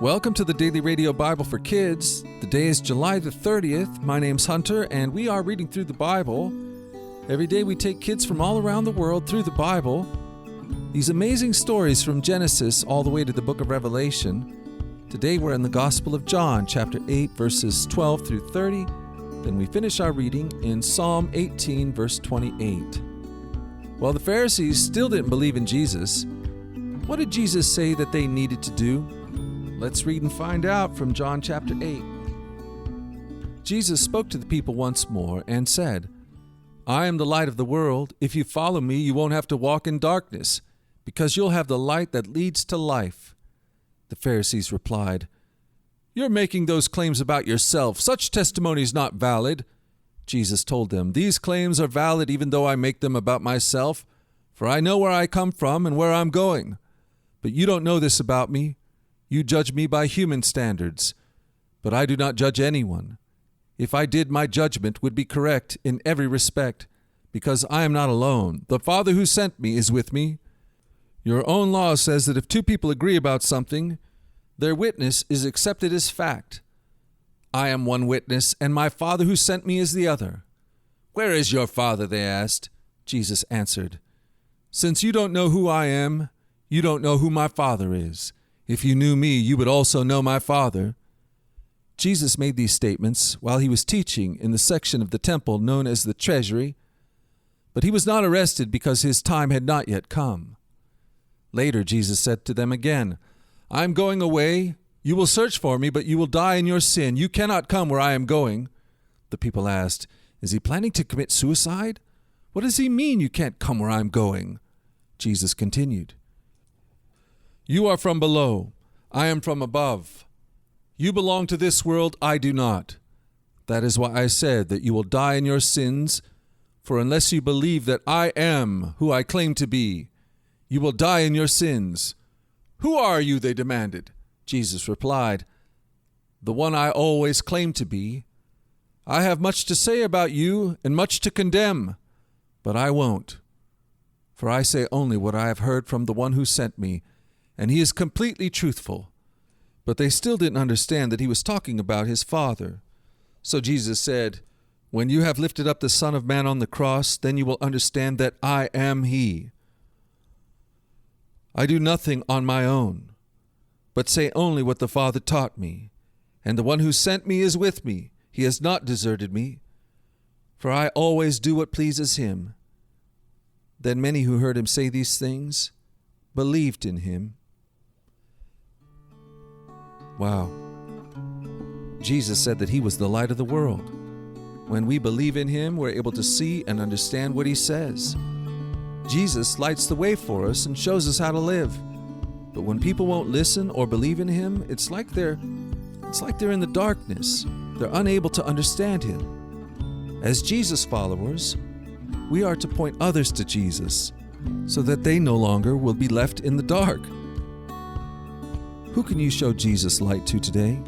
Welcome to the Daily Radio Bible for Kids. The day is July the 30th. My name's Hunter, and we are reading through the Bible. Every day we take kids from all around the world through the Bible. These amazing stories from Genesis all the way to the book of Revelation. Today we're in the Gospel of John, chapter 8, verses 12 through 30. Then we finish our reading in Psalm 18, verse 28. Well, the Pharisees still didn't believe in Jesus. What did Jesus say that they needed to do? Let's read and find out from John chapter 8. Jesus spoke to the people once more and said, I am the light of the world. If you follow me, you won't have to walk in darkness, because you'll have the light that leads to life. The Pharisees replied, You're making those claims about yourself. Such testimony is not valid. Jesus told them, These claims are valid even though I make them about myself, for I know where I come from and where I'm going. But you don't know this about me. You judge me by human standards, but I do not judge anyone. If I did, my judgment would be correct in every respect, because I am not alone. The Father who sent me is with me. Your own law says that if two people agree about something, their witness is accepted as fact. I am one witness, and my Father who sent me is the other. Where is your Father? They asked. Jesus answered, Since you don't know who I am, you don't know who my Father is. If you knew me, you would also know my Father. Jesus made these statements while he was teaching in the section of the temple known as the treasury, but he was not arrested because his time had not yet come. Later, Jesus said to them again, I am going away. You will search for me, but you will die in your sin. You cannot come where I am going. The people asked, Is he planning to commit suicide? What does he mean you can't come where I am going? Jesus continued, You are from below. I am from above. You belong to this world. I do not. That is why I said that you will die in your sins, for unless you believe that I am who I claim to be, you will die in your sins. Who are you? They demanded. Jesus replied, The one I always claimed to be. I have much to say about you and much to condemn, but I won't. For I say only what I have heard from the one who sent me, and he is completely truthful. But they still didn't understand that he was talking about his Father. So Jesus said, When you have lifted up the Son of Man on the cross, then you will understand that I am he. I do nothing on my own, but say only what the Father taught me. And the one who sent me is with me. He has not deserted me, for I always do what pleases him. Then many who heard him say these things believed in him. Wow. Jesus said that he was the light of the world. When we believe in him, we're able to see and understand what he says. Jesus lights the way for us and shows us how to live. But when people won't listen or believe in him, it's like they're in the darkness. They're unable to understand him. As Jesus followers, we are to point others to Jesus so that they no longer will be left in the dark. Who can you show Jesus light to today?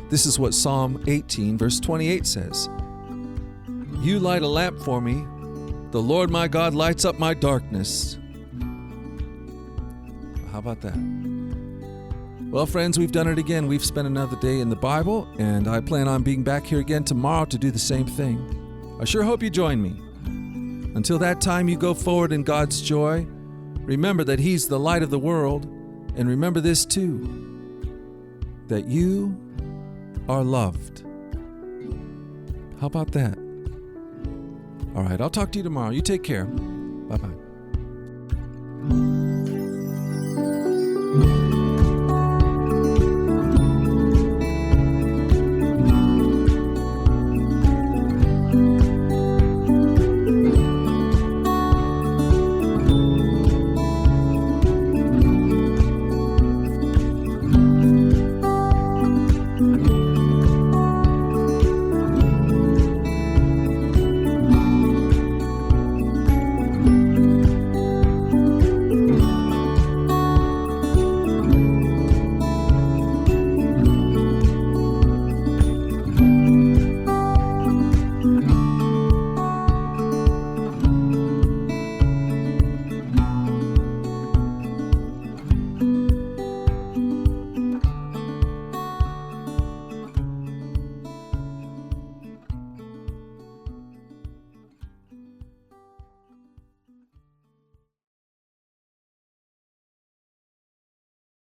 This is what Psalm 18, verse 28 says. You light a lamp for me. The Lord my God lights up my darkness. How about that? Well, friends, we've done it again. We've spent another day in the Bible, and I plan on being back here again tomorrow to do the same thing. I sure hope you join me. Until that time, you go forward in God's joy. Remember that he's the light of the world. And remember this too, that you are loved. How about that? All right, I'll talk to you tomorrow. You take care. Bye-bye.